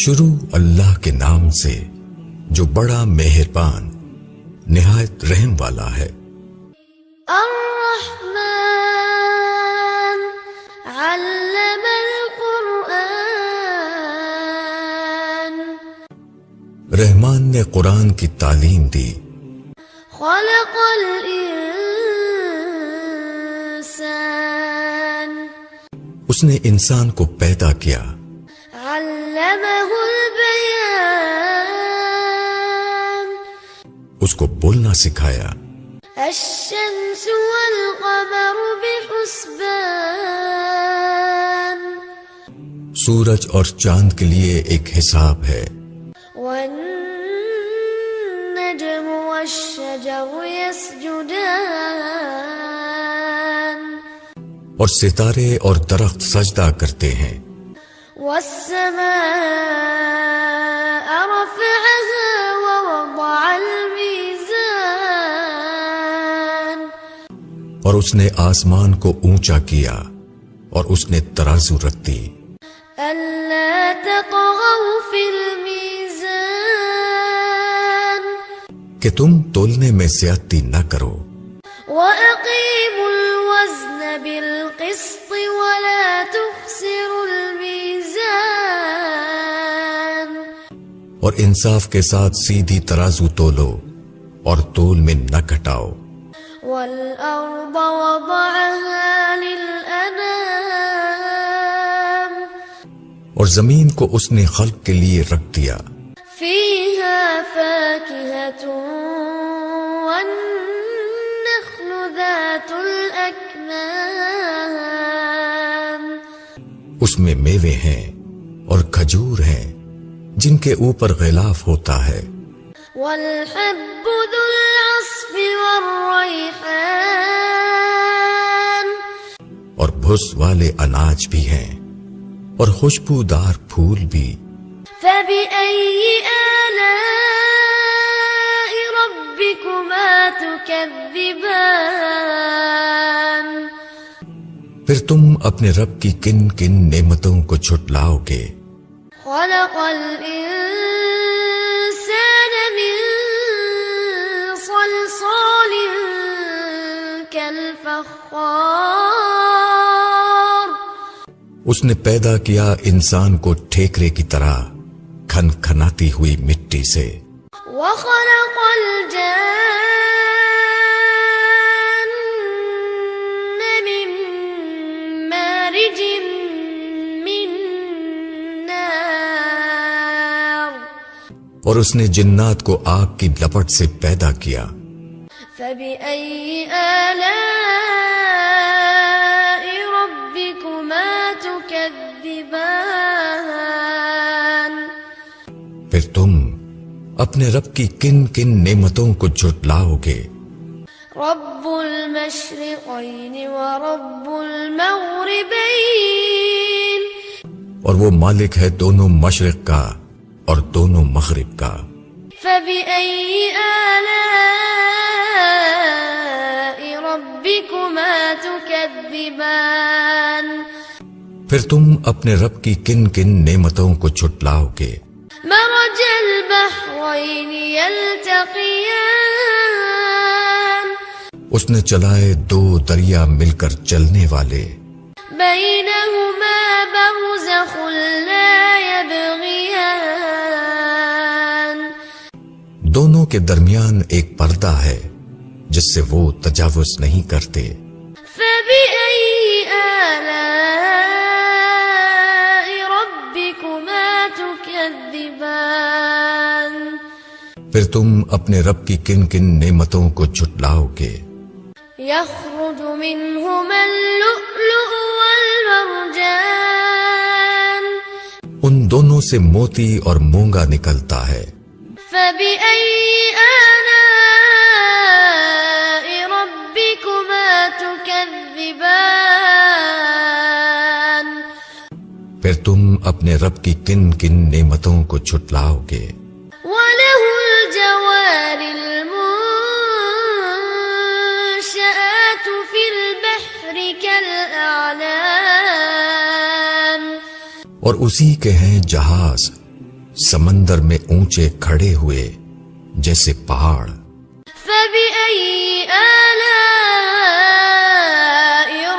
شروع اللہ کے نام سے جو بڑا مہربان نہایت رحم والا ہے۔ الرحمن علم القرآن، رحمان نے قرآن کی تعلیم دی۔ خلق الانسان، اس نے انسان کو پیدا کیا۔ علمہ البیان، اس کو بولنا سکھایا۔ الشمس والقمر بحسبان، سورج اور چاند کے لیے ایک حساب ہے۔ والنجم والشجر يسجدان، اور ستارے اور درخت سجدہ کرتے ہیں۔ والسماء رفعها ووضع الميزان، اور اس نے آسمان کو اونچا کیا اور اس نے ترازو رکھ دی۔ ألا تطغوا في الميزان، کہ تم تولنے میں زیادتی نہ کرو۔ وأقيموا الوزن بالقسط ولا تخسروا الميزان، اور انصاف کے ساتھ سیدھی ترازو تولو اور تول میں نہ گھٹاؤ۔ والأرض وضعها للأنام، اور زمین کو اس نے خلق کے لیے رکھ دیا۔ فيها فاكهة والنخل ذات الأكمام، اس میں میوے ہیں اور کھجور ہیں جن کے اوپر غلاف ہوتا ہے۔ والحب ذو العصف والريحان، اور بھس والے اناج بھی ہیں اور خوشبودار پھول بھی۔ فبأي آلاء ربكما تكذبان، پھر تم اپنے رب کی کن کن نعمتوں کو جھٹلاؤ گے۔ خلق الإنسان من صلصال كالفخار، اس نے پیدا کیا انسان کو ٹھیکرے کی طرح کھن کھناتی ہوئی مٹی سے۔ وخلق الجان من مارج من نار، اور اس نے جنات کو آگ کی لپٹ سے پیدا کیا۔ فبأي آلاء ربكما تكذبان، پھر تم اپنے رب کی کن کن نعمتوں کو جھٹلاؤ گے۔ رب المشرقين ورب المغربين، اور وہ مالک ہے دونوں مشرق کا اور دونوں مغرب کا۔ فبأي آلاء ربكما تكذبان، پھر تم اپنے رب کی کن کن نعمتوں کو جھٹلاؤ گے۔ مرج البحرين يلتقيان، اس نے چلائے دو دریا مل کر چلنے والے۔ بينهما برزخ لا يبغيان، دونوں کے درمیان ایک پردہ ہے جس سے وہ تجاوز نہیں کرتے۔ فبأي آلاء ربكما تكذبان، پھر تم اپنے رب کی کن کن نعمتوں کو جھٹلاؤ گے۔ يخرج منهما اللؤلؤ والمرجان، ان دونوں سے موتی اور مونگا نکلتا ہے۔ فبأي آلاء ربكما تكذبان، پھر تم اپنے رب کی کن کن نعمتوں کو جھٹلاؤ گے۔ وله الجوار المنشآت في البحر كالأعلام، اور اسی کے ہیں جہاز سمندر میں اونچے کھڑے ہوئے جیسے پہاڑ. فبأي آلاء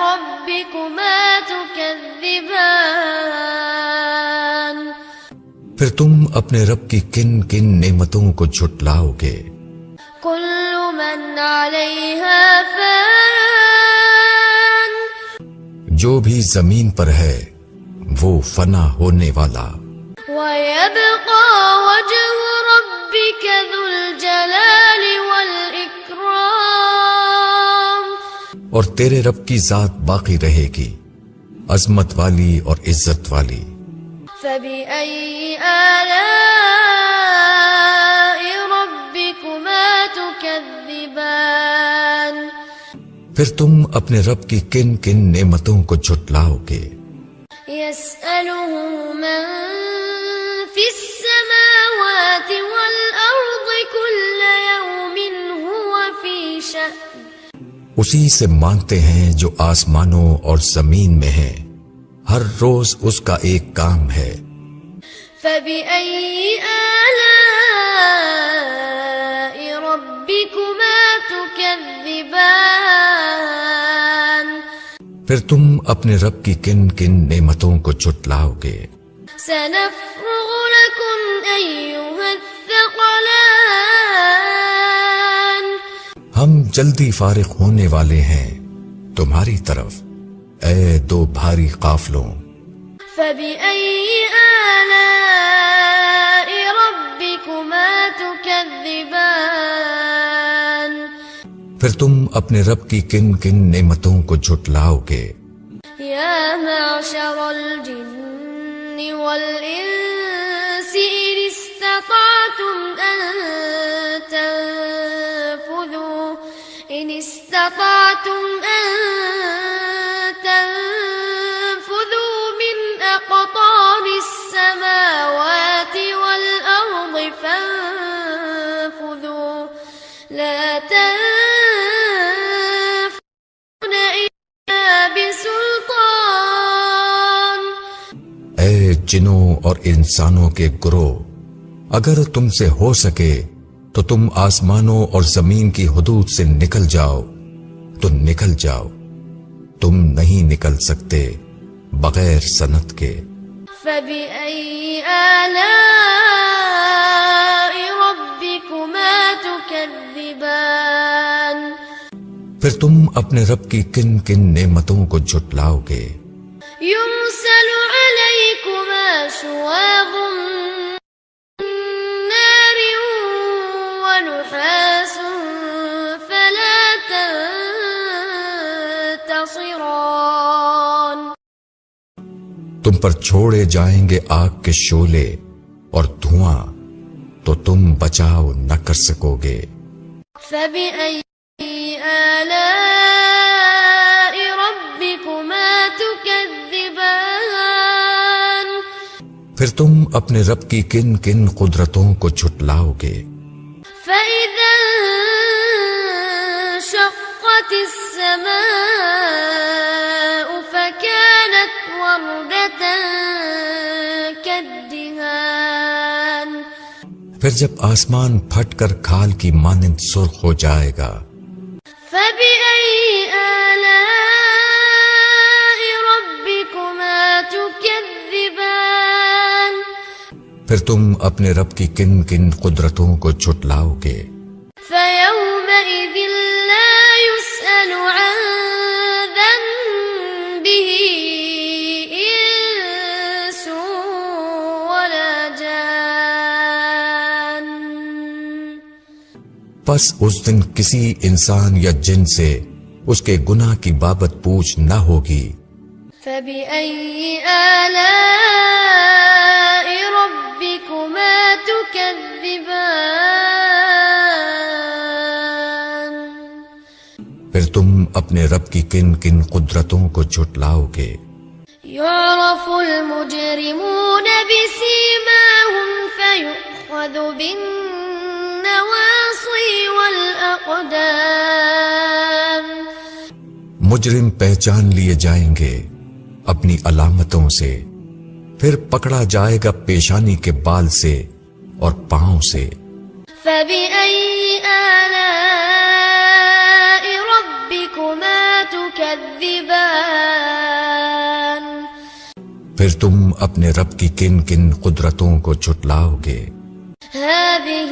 ربكما تكذبان. پھر تم اپنے رب کی کن کن نعمتوں کو جھٹلاؤ گے. كل من عليها فان. جو بھی زمین پر ہے وہ فنا ہونے والا. ويبقى وجه ربك ذو الجلال والإكرام. اور تیرے رب کی ذات باقی رہے گی، عظمت والی اور عزت والی. فبأي آلاء ربكما تكذبان. پھر تم اپنے رب کی کن کن نعمتوں کو جھٹلاؤ گے. يسأله من في السماوات والأرض كل يوم هو في شأن. اسی سے مانگتے ہیں جو آسمانوں اور زمین میں ہیں، ہر روز اس کا ایک کام ہے. فبأي آلاء ربكما تكذبان. پھر تم اپنے رب کی کن کن نعمتوں کو جھٹلاؤ گے. سنفرغ لكم أيها الثقلان. ہم جلدی فارغ ہونے والے ہیں تمہاری طرف، اے دو بھاری قافلوں. فبأي آلاء ربكما تكذبان. پھر تم اپنے رب کی کن کن نعمتوں کو جھٹلاؤ گے. يا معشر الجن والإنس إن استطعتم أن تنفذوا من أقطار السماوات والأرض فانفذوا لا تنفذون إلا بسلطان. اے جنوں اور انسانوں کے گروہ، اگر تم سے ہو سکے تو تم آسمانوں اور زمین کی حدود سے نکل جاؤ تو نکل جاؤ، تم نہیں نکل سکتے بغیر سند کے. فبأي آلاء ربكما تكذبان. پھر تم اپنے رب کی کن کن نعمتوں کو جھٹلاؤ گے. يرسل عليكما شواظ من نار ونحاس فلا تنتصران. تم پر چھوڑے جائیں گے آگ کے شعلے اور دھواں، تو تم بچاؤ نہ کر سکو گے. فبأي آلاء ربكما تكذبان. پھر تم اپنے رب کی کن کن قدرتوں کو جھٹلاؤ گے. فإذا انشقت السماء فكانت وردة كالدهان. پھر جب آسمان پھٹ کر کھال کی مانند سرخ ہو جائے گا. فبأي آلاء ربكما تكذبان. پھر تم اپنے رب کی کن کن قدرتوں کو جھٹلاؤ گے. فيومئذ لا يسأل عن ذنبه إنس ولا جان. پس اس دن کسی انسان یا جن سے اس کے گناہ کی بابت پوچھ نہ ہوگی. فبأي آلاء ربكما تكذبان. پھر تم اپنے رب کی کن کن قدرتوں کو جھٹلاؤ گے. يعرف المجرمون بسيماهم فيؤخذ بالنواصي والأقدام. مجرم پہچان لیے جائیں گے اپنی علامتوں سے، پھر پکڑا جائے گا پیشانی کے بال سے اور پاؤں سے۔ فبأي آلاء ربكما تكذبان پھر تم اپنے رب کی کن کن قدرتوں کو جھٹلاؤ گے؟ هذه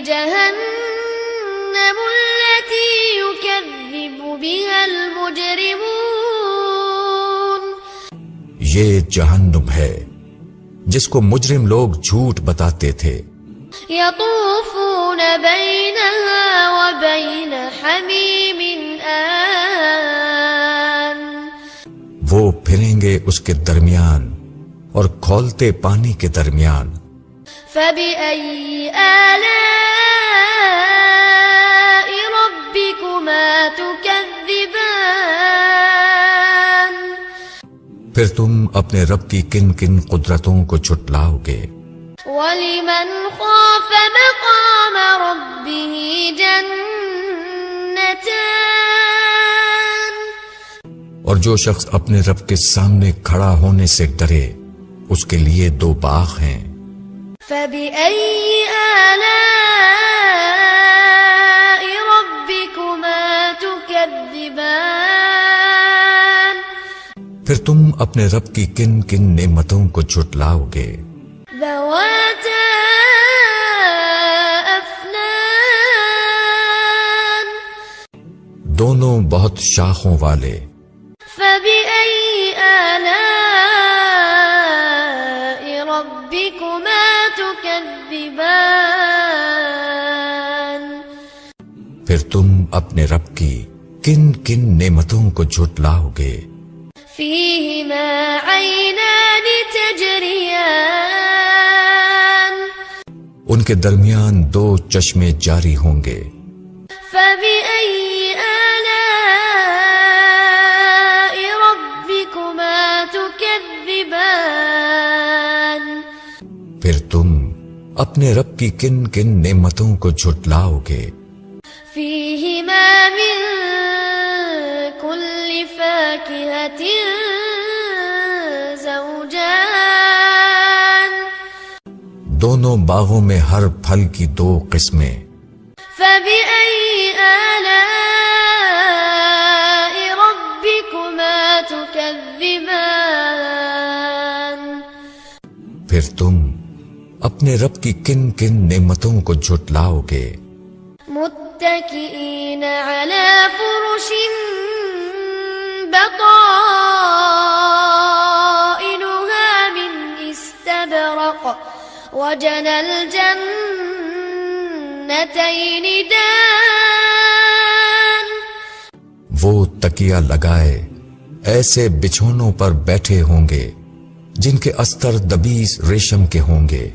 جهنم التي يكذب بها المجرمون یہ جہنم ہے جس کو مجرم لوگ جھوٹ بتاتے تھے۔ يطوفون بينها وبين حميم آن وہ پھریں گے اس کے درمیان اور کھولتے پانی کے درمیان۔ فبأي آلاء ربكما تكذبان پھر تم اپنے رب کی کن کن قدرتوں کو جھٹلاؤ گے؟ ولمن خاف مقام ربه جنتان اور جو شخص اپنے رب کے سامنے کھڑا ہونے سے ڈرے اس کے لیے 2 باغ ہیں۔ فبأي آلاء ربكما تكذبان پھر تم اپنے رب کی کن کن نعمتوں کو جھٹلاؤ گے؟ ذواتا افنان دونوں بہت شاخوں والے۔ فبأي آلاء ربكما تكذبان پھر تم اپنے رب کی کن کن نعمتوں کو جھٹلاؤ گے؟ فيهما عينان تجريان ان کے درمیان 2 چشمے جاری ہوں گے۔ فبأي آلاء ربكما تكذبان پھر تم اپنے رب کی کن کن نعمتوں کو جھٹلاؤ گے؟ فيهما من كل فاكهة زوجان دونوں باغوں میں ہر پھل کی 2 قسمیں۔ فبأي آلاء ربكما تكذبان پھر تم اپنے رب کی کن کن نعمتوں کو جھٹلاؤ گے؟ متكئين على فرش بطائنها من استبرق وجنى الجنتين دان وہ تکیہ لگائے ایسے بچھونوں پر بیٹھے ہوں گے جن کے استر دبیس ریشم کے ہوں گے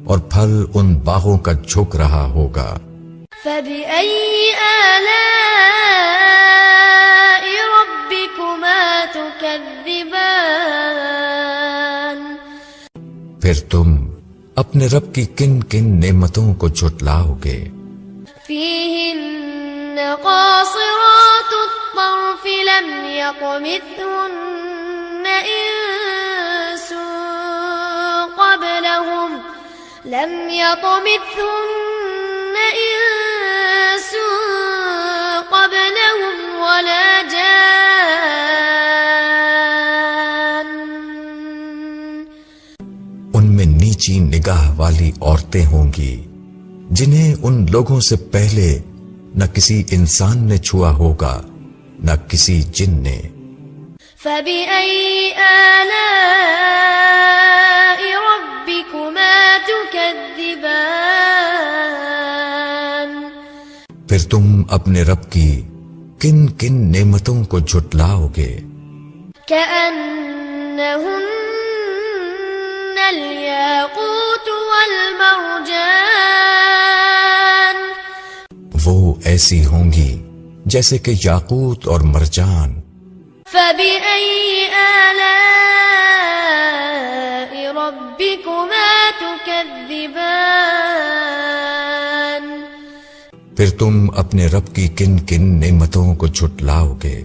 اور پھل ان باغوں کا جھک رہا ہوگا۔ فبأي آلاء ربكما تكذبان پھر تم اپنے رب کی کن کن نعمتوں کو جھٹلاؤ گے؟ فيهن قاصرات الطرف لم يطمثهن إنس قبلهم ولا جان ان میں نیچی نگاہ والی عورتیں ہوں گی جنہیں ان لوگوں سے پہلے نہ کسی انسان نے چھوا ہوگا نہ کسی جن نے۔ فبأي آلاء ربكما تكذبان پھر تم اپنے رب کی کن کن نعمتوں کو جھٹلاؤ گے؟ كأنهن الياقوت والمرجان وہ ایسی ہوں گی جیسے کہ یاقوت اور مرجان۔ فبأي آلاء ربكما تكذبان پھر تم اپنے رب کی کن کن نعمتوں کو جھٹلاؤ گے؟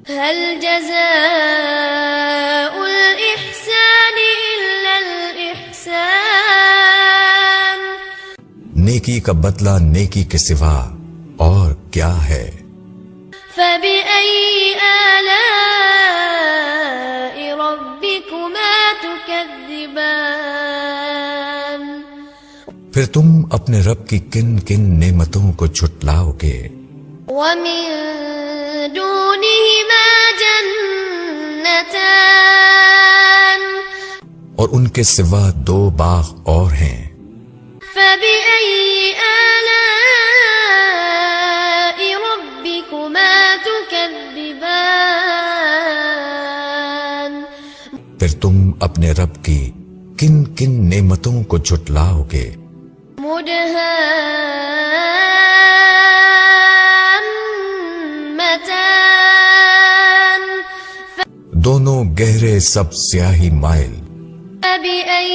هل جزاء الإحسان إلا نیکی کا بدلہ نیکی کے سوا اور کیا ہے؟ فبأي آلاء ربكما تكذبان پھر تم اپنے رب کی کن کن نعمتوں کو جھٹلاؤ گے؟ ومن دونهما جنتان اور ان کے سوا 2 باغ اور ہیں۔ فبأي آلاء ربكما تكذبان پھر تم اپنے رب کی کن کن نعمتوں کو جھٹلاؤ گے؟ مدهامتان دونوں گہرے سب سیاہی مائل۔ فبأي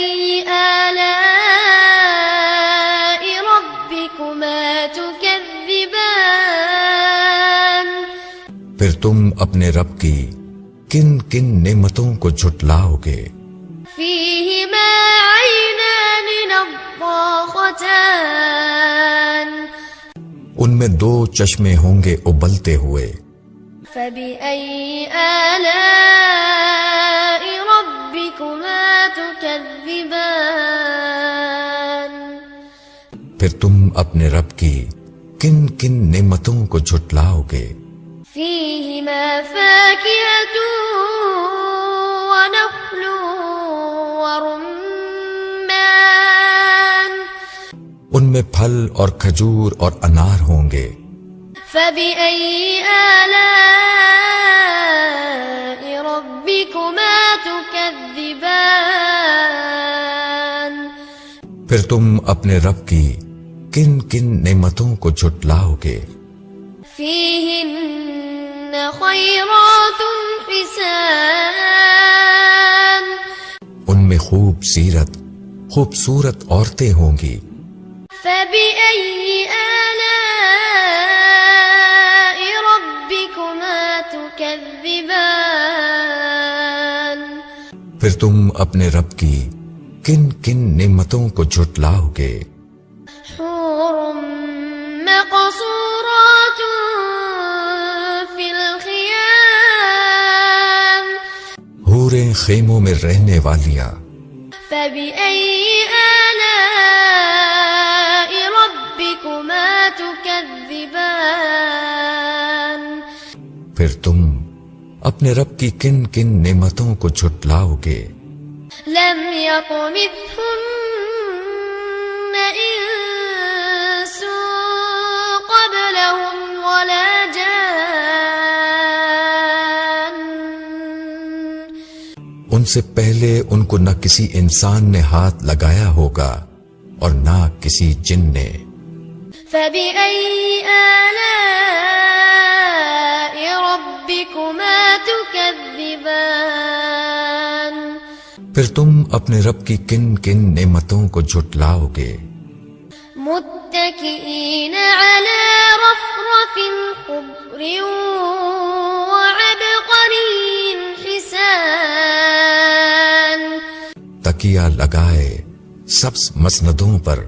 آلاء ربكما تكذبان پھر تم اپنے رب کی کن کن نعمتوں کو جھٹلاؤ گے؟ فيهما عينان نضاختان ان میں 2 چشمے ہوں گے ابلتے ہوئے۔ فبأي آلاء ربكما تكذبان پھر تم اپنے رب کی کن کن نعمتوں کو جھٹلاؤ گے؟ فيهما فاكهة ونخل ورمان ان میں پھل اور کھجور اور انار ہوں گے۔ فبأي آلاء ربكما تكذبان پھر تم اپنے رب کی کن کن نعمتوں کو جھٹلاؤ گے؟ فيهن خيرات حسان ان میں خوبصورت عورتیں ہوں گی۔ فبأي آلاء ربكما تكذبان پھر تم اپنے رب کی کن کن نعمتوں کو جھٹلاؤ گے؟ حور مقصورات في الخيام حوریں خیموں میں رہنے والیاں۔ فبأي آلاء ربكما تكذبان پھر تم اپنے رب کی کن کن نعمتوں کو جھٹلاؤ گے؟ لم يطمثهن إنس قبلهم ولا جان ان سے پہلے ان کو نہ کسی انسان نے ہاتھ لگایا ہوگا اور نہ کسی جن نے۔ فبأي آلاء ربكما تكذبان پھر تم اپنے رب کی کن کن نعمتوں کو جھٹلاؤ گے؟ متكئين على رفرف خضر وعبقري حسان تکیہ لگائے سبز مسندوں پر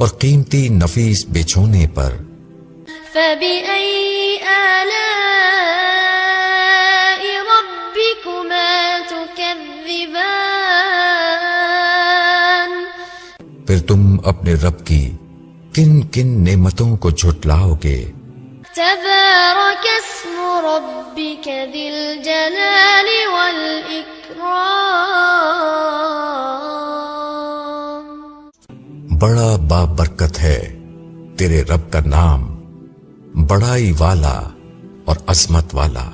اور قیمتی نفیس بچھونے پر۔ فبأي آلاء ربكما تكذبان پھر تم اپنے رب کی کن کن نعمتوں کو جھٹلاؤ گے؟ تبارك اسم ربك ذي الجلال والإكرام بڑا بابرکت ہے تیرے رب کا نام، بڑائی والا اور عظمت والا۔